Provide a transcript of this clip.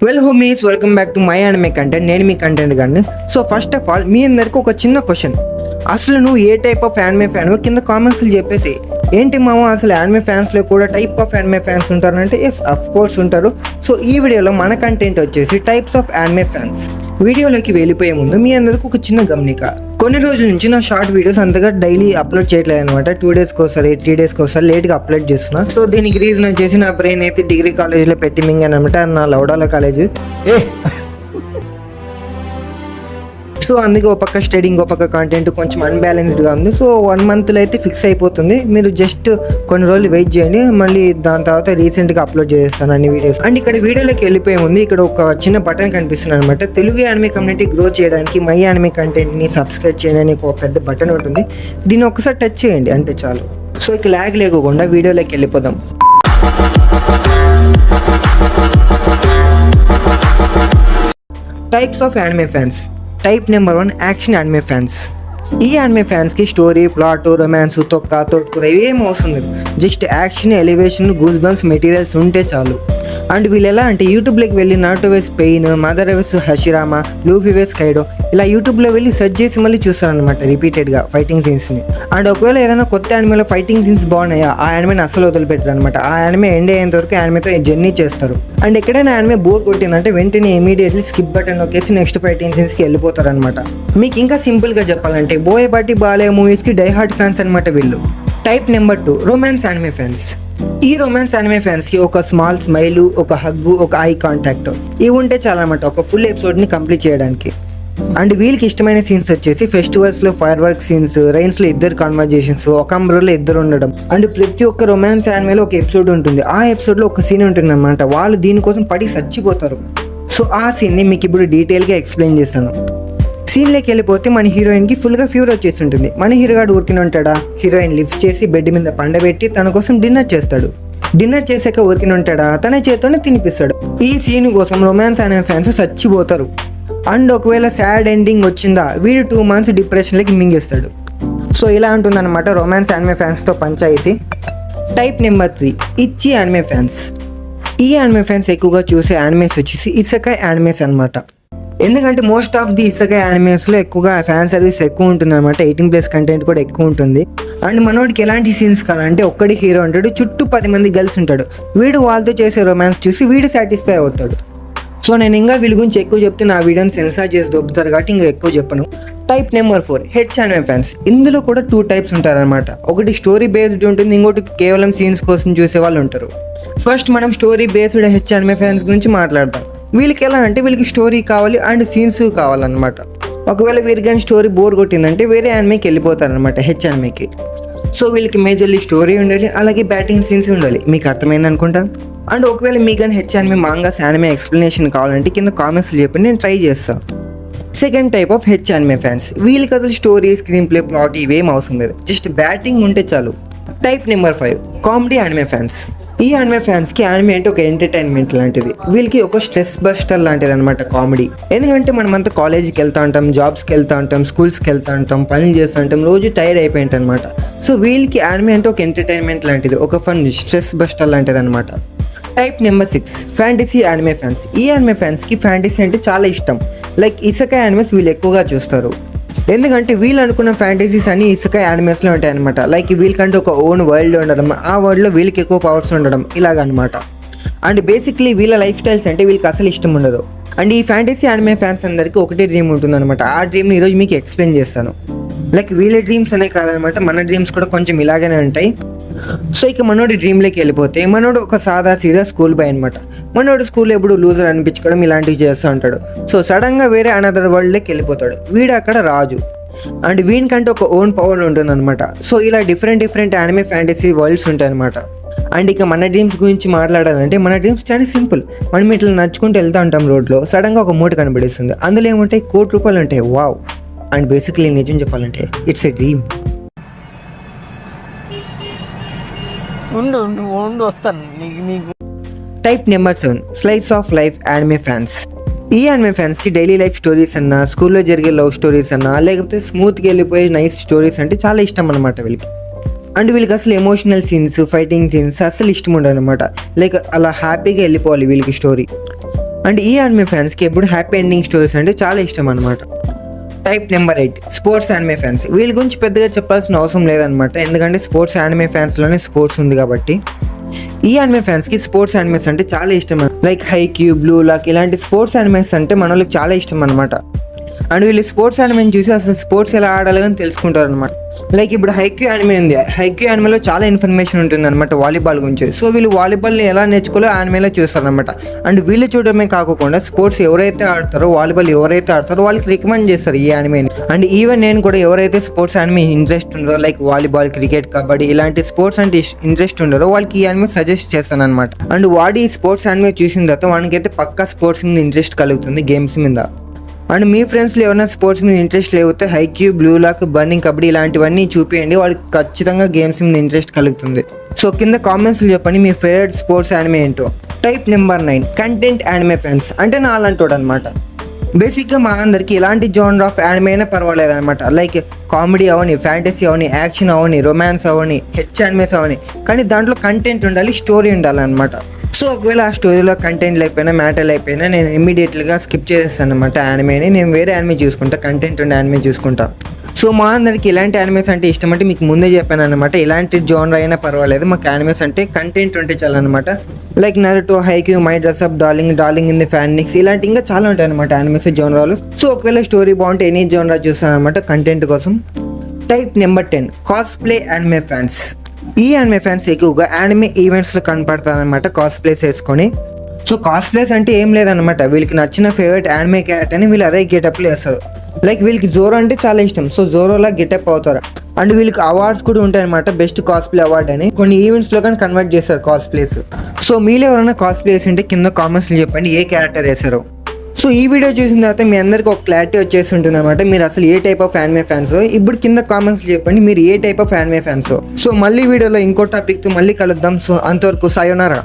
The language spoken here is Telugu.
Well homies welcome back to my anime content. నేను మీ కంటెంట్ గాని. సో ఫస్ట్ ఆఫ్ ఆల్ మీ అందరికి ఒక చిన్న క్వశ్చన్, అసలు నువ్వు ఏ టైప్ ఆఫ్ యానిమే ఫ్యాన్ కింద కామెంట్స్లో చెప్పేసి. ఏంటి మామ అసలు యానిమే ఫ్యాన్స్లో కూడా టైప్ ఆఫ్ యానిమే ఫ్యాన్స్ ఉంటారంటే ఎస్ అఫ్ కోర్స్ ఉంటారు. సో ఈ వీడియోలో మన కంటెంట్ వచ్చేసి టైప్స్ ఆఫ్ యానిమే ఫ్యాన్స్. వీడియోలోకి వెళ్ళిపోయే ముందు మీ అందరికి ఒక చిన్న గమనిక, కొన్ని రోజుల నుంచి నా షార్ట్ వీడియోస్ అంతగా డైలీ అప్లోడ్ చేయట్లేదు అనమాట. 2 డేస్కి ఒకసారి 3 డేస్కి ఒకసారి లేట్గా అప్లోడ్ చేస్తున్నా. సో దీనికి రీజన్ వచ్చేసి నా బ్రెయిన్ అయితే డిగ్రీ కాలేజ్లో పెట్టి మింగనమాట, నా లౌడాల కాలేజ్. సో అందుకే ఒక పక్క స్టడీంగ్, ఒక పక్క కంటెంట్ కొంచెం అన్బ్యాలెన్స్డ్గా ఉంది. సో 1 మంత్లో అయితే ఫిక్స్ అయిపోతుంది. మీరు జస్ట్ కొన్ని రోజులు వెయిట్ చేయండి, మళ్ళీ దాని తర్వాత రీసెంట్గా అప్లోడ్ చేస్తాను అన్ని వీడియోస్. అండ్ ఇక్కడ వీడియోలోకి వెళ్ళిపోయే ముందు ఇక్కడ ఒక చిన్న బటన్ కనిపిస్తుంది అనమాట. తెలుగు యానిమే కమ్యూనిటీ గ్రో చేయడానికి మై యానిమే కంటెంట్ని సబ్స్క్రైబ్ చేయడానికి ఒక పెద్ద బటన్ ఉంటుంది. దీన్ని ఒకసారి టచ్ చేయండి అంతే చాలు. సో ఇక ల్యాగ్ లేకుండా వీడియోలోకి వెళ్ళిపోదాం. Types of anime fans. Type number 1 action anime fans. ఈ యానిమే ఫ్యాన్స్కి స్టోరీ, ప్లాట్, రొమాన్స్, తొక్క, తోటకూర ఏం అవసరం లేదు. Just action, elevation, goose bumps materials ఉంటే చాలు. అండ్ వీళ్ళు ఎలా అంటే యూట్యూబ్లోకి వెళ్ళి నాటో వేస్ పెయిన్, మదర్ వేస్ హషిరామా, లూఫీ వేస్ కైడో ఇలా యూట్యూబ్లో వెళ్ళి సెర్చ్ చేసి మళ్ళీ చూస్తారనమాట రిపీటెడ్గా ఫైటింగ్ సీన్స్ని. అండ్ ఒకవేళ ఏదైనా కొత్త యానిమేలో ఫైటింగ్ సీన్స్ బాగున్నాయా ఆ యానిమేని అసలు వదిలిపెట్టారు అనమాట. ఆ యానిమే ఎండ్ అయ్యేంత వరకు యానిమేతో జర్నీ చేస్తారు. అండ్ ఎక్కడైనా యానిమే బోర్ కొట్టిందంటే వెంటనే ఇమీడియట్లీ స్కిప్ బటన్ నొక్కేసి నెక్స్ట్ ఫైటింగ్ సీన్స్కి వెళ్ళిపోతారనమాట. మీకు ఇంకా సింపుల్గా చెప్పాలంటే బోయపాటి బాలయ్య మూవీస్కి డై హార్ట్ ఫ్యాన్స్ అనమాట వీళ్ళు. Type number 2 romance anime fans. ఈ రొమాన్స్ యానిమే ఫ్యాన్స్కి ఒక స్మాల్ స్మైల్, ఒక హగ్గు, ఒక ఐ కాంటాక్ట్ ఇవి ఉంటే చాలన్నమాట ఒక ఫుల్ ఎపిసోడ్ని కంప్లీట్ చేయడానికి. అండ్ వీళ్ళకి ఇష్టమైన సీన్స్ వచ్చేసి ఫెస్టివల్స్లో ఫైర్ వర్క్ సీన్స్, రైన్స్లో ఇద్దరు కాన్వర్జేషన్స్, ఒక అంబ్రోలో ఇద్దరు ఉండడం. అండ్ ప్రతి ఒక్క రొమాన్స్ యానిమేలో ఒక ఎపిసోడ్ ఉంటుంది. ఆ ఎపిసోడ్లో ఒక సీన్ ఉంటుంది అనమాట. వాళ్ళు దీనికోసం పడి చచ్చిపోతారు. సో ఆ సీన్ని మీకు ఇప్పుడు డీటెయిల్గా ఎక్స్ప్లెయిన్ చేస్తాను. సీన్లోకి వెళ్ళిపోతే మన హీరోయిన్కి ఫుల్గా ఫీవర్ వచ్చేసి ఉంటుంది. మన హీరోగాడు ఊరికినే ఉంటాడా? హీరోయిన్ లిఫ్ట్ చేసి బెడ్ మీద పండబెట్టి తన కోసం డిన్నర్ చేస్తాడు. డిన్నర్ చేసాక ఊరికినే ఉంటాడా? తన చేతోనే తినిపిస్తాడు. ఈ సీన్ కోసం రొమాన్స్ అనే ఫ్యాన్స్ చచ్చిపోతారు. అండ్ ఒకవేళ సాడ్ ఎండింగ్ వచ్చిందా వీడు 2 మంత్స్ డిప్రెషన్లోకి మింగేస్తాడు. సో ఇలా ఉంటుందన్నమాట రొమాన్స్ యానిమే ఫ్యాన్స్తో పంచాయితీ. టైప్ నెంబర్ 3 ఇచ్చి యానిమే ఫ్యాన్స్. ఈ యానిమే ఫ్యాన్స్ ఎక్కువగా చూసే యానిమేస్ వచ్చేసి ఇసకాయ్ యానిమేస్ అనమాట. ఎందుకంటే మోస్ట్ ఆఫ్ ది ఇసకాయ్ యానిమేస్లో ఎక్కువగా ఫ్యాన్ సర్వీస్ ఎక్కువ ఉంటుంది అనమాట. 18+ కంటెంట్ కూడా ఎక్కువ ఉంటుంది. అండ్ మనోడికి ఎలాంటి సీన్స్ కావాలంటే ఒక్కడి హీరో ఉంటాడు, చుట్టూ 10 మంది గర్ల్స్ ఉంటాడు. వీడు వాళ్ళతో చేసే రొమాన్స్ చూసి వీడు సాటిస్ఫై అవుతాడు. సో నేను ఇంకా వీళ్ళ గురించి ఎక్కువ చెప్తే నా వీడియోని సెన్సార్ చేసి దొబ్బుతారు కాబట్టి ఇంకా ఎక్కువ చెప్పను. Type number 4 H anime fans. ఇందులో కూడా 2 టైప్స్ ఉంటారనమాట. ఒకటి స్టోరీ బేస్డ్ ఉంటుంది, ఇంకోటి కేవలం సీన్స్ కోసం చూసే వాళ్ళు ఉంటారు. ఫస్ట్ మనం story based H anime fans గురించి మాట్లాడతాం. వీళ్ళకి ఎలా అంటే వీళ్ళకి స్టోరీ కావాలి అండ్ సీన్స్ కావాలన్నమాట. ఒకవేళ వీరికి కానీ స్టోరీ బోర్ కొట్టిందంటే వేరే యానిమేకి వెళ్ళిపోతారనమాట హెచ్ యానిమేకి. సో వీళ్ళకి మేజర్లీ స్టోరీ ఉండాలి, అలాగే బ్యాటింగ్ సీన్స్ ఉండాలి. మీకు అర్థమైంది అనుకుంటా. అండ్ ఒకవేళ మీకు కానీ H anime, mangas, anime explanation కావాలంటే కింద కామెంట్స్లో చెప్పండి, నేను ట్రై చేస్తాను. Second type of H anime fans. వీళ్ళకి అసలు స్టోరీ, స్క్రీన్ ప్లే, ప్లాట్ ఇవేం అవసరం లేదు, జస్ట్ బ్యాటింగ్ ఉంటే చాలు. Type number 5 comedy anime fans. ఈ యానిమే ఫ్యాన్స్కి యానిమే అంటే ఒక ఎంటర్టైన్మెంట్ లాంటిది. వీళ్ళకి ఒక స్ట్రెస్ బస్టర్ లాంటిది అనమాట కామెడీ. ఎందుకంటే మనమంతా కాలేజీకి వెళ్తూ ఉంటాం, జాబ్స్కి వెళ్తూ ఉంటాం, స్కూల్స్కి వెళ్తూ ఉంటాం, పనులు చేస్తూ ఉంటాం, రోజు టైర్డ్ అయిపోయింది అనమాట. సో వీళ్ళకి యానిమే అంటే ఒక ఎంటర్టైన్మెంట్ లాంటిది, ఒక ఫన్ స్ట్రెస్ బస్టర్ లాంటిది అనమాట. Type number 6 fantasy anime fans. ఈ యానిమే ఫ్యాన్స్కి ఫ్యాంటసీ అంటే చాలా ఇష్టం. లైక్ ఇసకాయ్ యానిమేస్ వీళ్ళు ఎక్కువగా చూస్తారు. ఎందుకంటే వీళ్ళు అనుకున్న ఫ్యాంటసీస్ అన్ని ఇసకాయ్ యానిమేస్లో ఉంటాయి అనమాట. లైక్ వీళ్ళకంటే ఒక ఓన్ వరల్డ్ ఉండడం, ఆ వరల్డ్లో వీళ్ళకి ఎక్కువ పవర్స్ ఉండడం ఇలాగనమాట. అండ్ బేసిక్లీ వీళ్ళ లైఫ్ స్టైల్స్ అంటే వీళ్ళకి అసలు ఇష్టం ఉండదు. అండ్ ఈ ఫ్యాంటసీ యానిమే ఫ్యాన్స్ అందరికీ ఒకటే డ్రీమ్ ఉంటుందన్నమాట. ఆ డ్రీమ్ని ఈరోజు మీకు ఎక్స్ప్లెయిన్ చేస్తాను. లైక్ వీళ్ళ డ్రీమ్స్ అనే కాదనమాట, మన డ్రీమ్స్ కూడా కొంచెం ఇలాగనే ఉంటాయి. సో ఇక మనోడి డ్రీమ్లోకి వెళ్ళిపోతే, మనోడు ఒక సాదా సీదా స్కూల్ బాయ్ అనమాట. మనోడు స్కూల్లో ఎప్పుడు లూజర్ అనిపించుకోవడం ఇలాంటివి చేస్తూ ఉంటాడు. సో సడన్గా వేరే అనదర్ వరల్డ్లోకి వెళ్ళిపోతాడు. వీడు అక్కడ రాజు. అండ్ వీనికంటే ఒక ఓన్ పవర్ ఉంటుంది అనమాట. సో ఇలా డిఫరెంట్ యానిమే ఫ్యాంటసీ వరల్డ్స్ ఉంటాయి అనమాట. అండ్ ఇక మన డ్రీమ్స్ గురించి మాట్లాడాలంటే మన డ్రీమ్స్ చాలా సింపుల్. మనం ఇట్లా నడుచుకుంటూ వెళ్తూ ఉంటాం రోడ్లో, సడన్గా ఒక మూట కనబడిస్తుంది. అందులో ఏముంటాయి? ₹1,00,00,000 ఉంటాయి. వావ్. అండ్ బేసిక్లీ నిజం చెప్పాలంటే ఇట్స్ ఎ డ్రీమ్. వస్తాను నీకు. Type number 7 slice of life anime fans. ఈ యానిమే ఫ్యాన్స్కి డైలీ లైఫ్ స్టోరీస్ అన్నా, స్కూల్లో జరిగే లవ్ స్టోరీస్ అన్నా, లేకపోతే స్మూత్గా వెళ్ళిపోయే నైస్ స్టోరీస్ అంటే చాలా ఇష్టం అనమాట వీళ్ళకి. అండ్ వీళ్ళకి అసలు ఎమోషనల్ సీన్స్, ఫైటింగ్ సీన్స్ అసలు ఇష్టం ఉండదు అనమాట. లైక్ అలా హ్యాపీగా వెళ్ళిపోవాలి వీళ్ళకి స్టోరీ. అండ్ ఈ యానిమే ఫ్యాన్స్కి ఎప్పుడు హ్యాపీ ఎండింగ్ స్టోరీస్ అంటే చాలా ఇష్టం అనమాట. Type number 8 sports anime fans. వీళ్ళ గురించి పెద్దగా చెప్పాల్సిన అవసరం లేదనమాట, ఎందుకంటే స్పోర్ట్స్ యానిమే ఫ్యాన్స్లోనే స్పోర్ట్స్ ఉంది కాబట్టి. ఈ యానిమే ఫ్యాన్స్కి స్పోర్ట్స్ యానిమేస్ అంటే చాలా ఇష్టం. లైక్ హైక్యూ, బ్లూ లాక్ ఇలాంటి స్పోర్ట్స్ యానిమేస్ అంటే మన వాళ్ళకి చాలా ఇష్టం అనమాట. అండ్ వీళ్ళు స్పోర్ట్స్ యానిమేని చూసి అసలు స్పోర్ట్స్ ఎలా ఆడాలి అని తెలుసుకుంటారు అనమాట. లైక్ ఇప్పుడు హైక్యూ యానిమే ఉంది, హైక్యూ యానిమేలో చాలా ఇన్ఫర్మేషన్ ఉంటుంది అనమాట వాలీబాల్ గురించి. సో వీళ్ళు వాలీబాల్ని ఎలా నేర్చుకోవాలో యానిమేలో చూస్తారు అనమాట. అండ్ వీళ్ళు చూడడమే కాకుండా స్పోర్ట్స్ ఎవరైతే ఆడతారో, వాలీబాల్ ఎవరైతే ఆడతారో వాళ్ళకి రికమెండ్ చేస్తారు ఈ యానిమేని. అండ్ ఈవెన్ నేను కూడా ఎవరైతే స్పోర్ట్స్ యానిమే ఇంట్రెస్ట్ ఉందో, లైక్ వాలీబాల్, క్రికెట్, కబడ్డీ ఇలాంటి స్పోర్ట్స్ అంటే ఇంట్రెస్ట్ ఉండారో వాళ్ళకి ఈ యానిమే సజెస్ట్ చేస్తాను అనమాట. అండ్ వాడి ఈ స్పోర్ట్స్ యానిమే చూసిన తర్వాత వానికైతే పక్కా స్పోర్ట్స్ మీద ఇంట్రెస్ట్ కలుగుతుంది, గేమ్స్ మీద. అండ్ మీ ఫ్రెండ్స్లో ఎవరైనా స్పోర్ట్స్ మీద ఇంట్రెస్ట్ లేకపోతే Haikyuu, blue lock, burning, kabaddi ఇలాంటివన్నీ చూపించండి, వాళ్ళకి ఖచ్చితంగా గేమ్స్ మీద ఇంట్రెస్ట్ కలుగుతుంది. సో కింద కామెంట్స్లో చెప్పండి మీ ఫేవరెట్ స్పోర్ట్స్ యానిమే ఏంటో. Type number 9 content anime fans. అంటే నా అలాంటోడు అనమాట. బేసిక్గా మా అందరికి ఎలాంటి జోనర్ ఆఫ్ యానిమే అయినా పర్వాలేదు అనమాట. లైక్ కామెడీ అవని, ఫ్యాంటసీ అవని, యాక్షన్ అవని, రొమాన్స్ అవని, హెచ్ యానిమేస్ అవని, కానీ దాంట్లో కంటెంట్ ఉండాలి, స్టోరీ ఉండాలి అనమాట. సో ఒకవేళ ఆ స్టోరీలో కంటెంట్ లేకపోయినా, మ్యాటర్ లేకపోయినా నేను ఇమ్మీడియట్గా స్కిప్ చేసేస్తాను అనమాట యానిమేని. నేను వేరే యానిమే చూసుకుంటా, కంటెంట్ ఉండే యానిమే చూసుకుంటా. సో మా అందరికి ఇలాంటి యానిమేస్ అంటే ఇష్టం అంటే మీకు ముందే చెప్పాను అనమాట. ఇలాంటి జోనర్ అయినా పర్వాలేదు, మాకు యానిమేస్ అంటే కంటెంట్ ఉంటే చాలా అనమాట. Like Naruto, Haikyuu, my dress up darling, darling in the Franxx ఇలాంటి ఇంకా చాలా ఉంటాయి అనమాట యానిమేస్ జోనరాలు. సో ఒకవేళ స్టోరీ బాగుంటే ఎనీ జోనరా చూస్తాను అనమాట కంటెంట్ కోసం. Type number 10 cosplay anime fans. ఈ యానిమే ఫ్యాన్స్ ఎక్కువగా యానిమే ఈవెంట్స్లో కనపడతారనమాట కాస్ప్లేస్ వేసుకొని. సో కాస్ప్లేస్ అంటే ఏం లేదనమాట, వీళ్ళకి నచ్చిన ఫేవరెట్ యానిమే క్యారెక్టర్ని వీళ్ళు అదే గెటప్లో వేస్తారు. లైక్ వీళ్ళకి జోరో అంటే చాలా ఇష్టం, సో జోరోలా గెటప్ అవుతారు. అండ్ వీళ్ళకి అవార్డ్స్ కూడా ఉంటాయి అనమాట, బెస్ట్ కాస్ప్లే అవార్డ్ అని. కొన్ని ఈవెంట్స్లో కానీ కన్వర్ట్ చేస్తారు కాస్ప్లేస్. సో మీలో ఎవరైనా కాస్ప్లే వేసి ఉంటే కింద కామెంట్స్లో చెప్పండి ఏ క్యారెక్టర్ వేసారో. సో ఈ వీడియో చూసిన తర్వాత మీ అందరికి ఒక క్లారిటీ వచ్చేసి ఉంటుంది అనమాట, మీరు అసలు ఏ టైప్ ఆఫ్ యానిమే ఫ్యాన్స్. ఇప్పుడు కింద కామెంట్స్ చెప్పండి మీరు ఏ type of anime fans. So మళ్ళీ వీడియోలో ఇంకో టాపిక్తో మళ్ళీ కలుద్దాం. సో అంతవరకు సాయోనారా.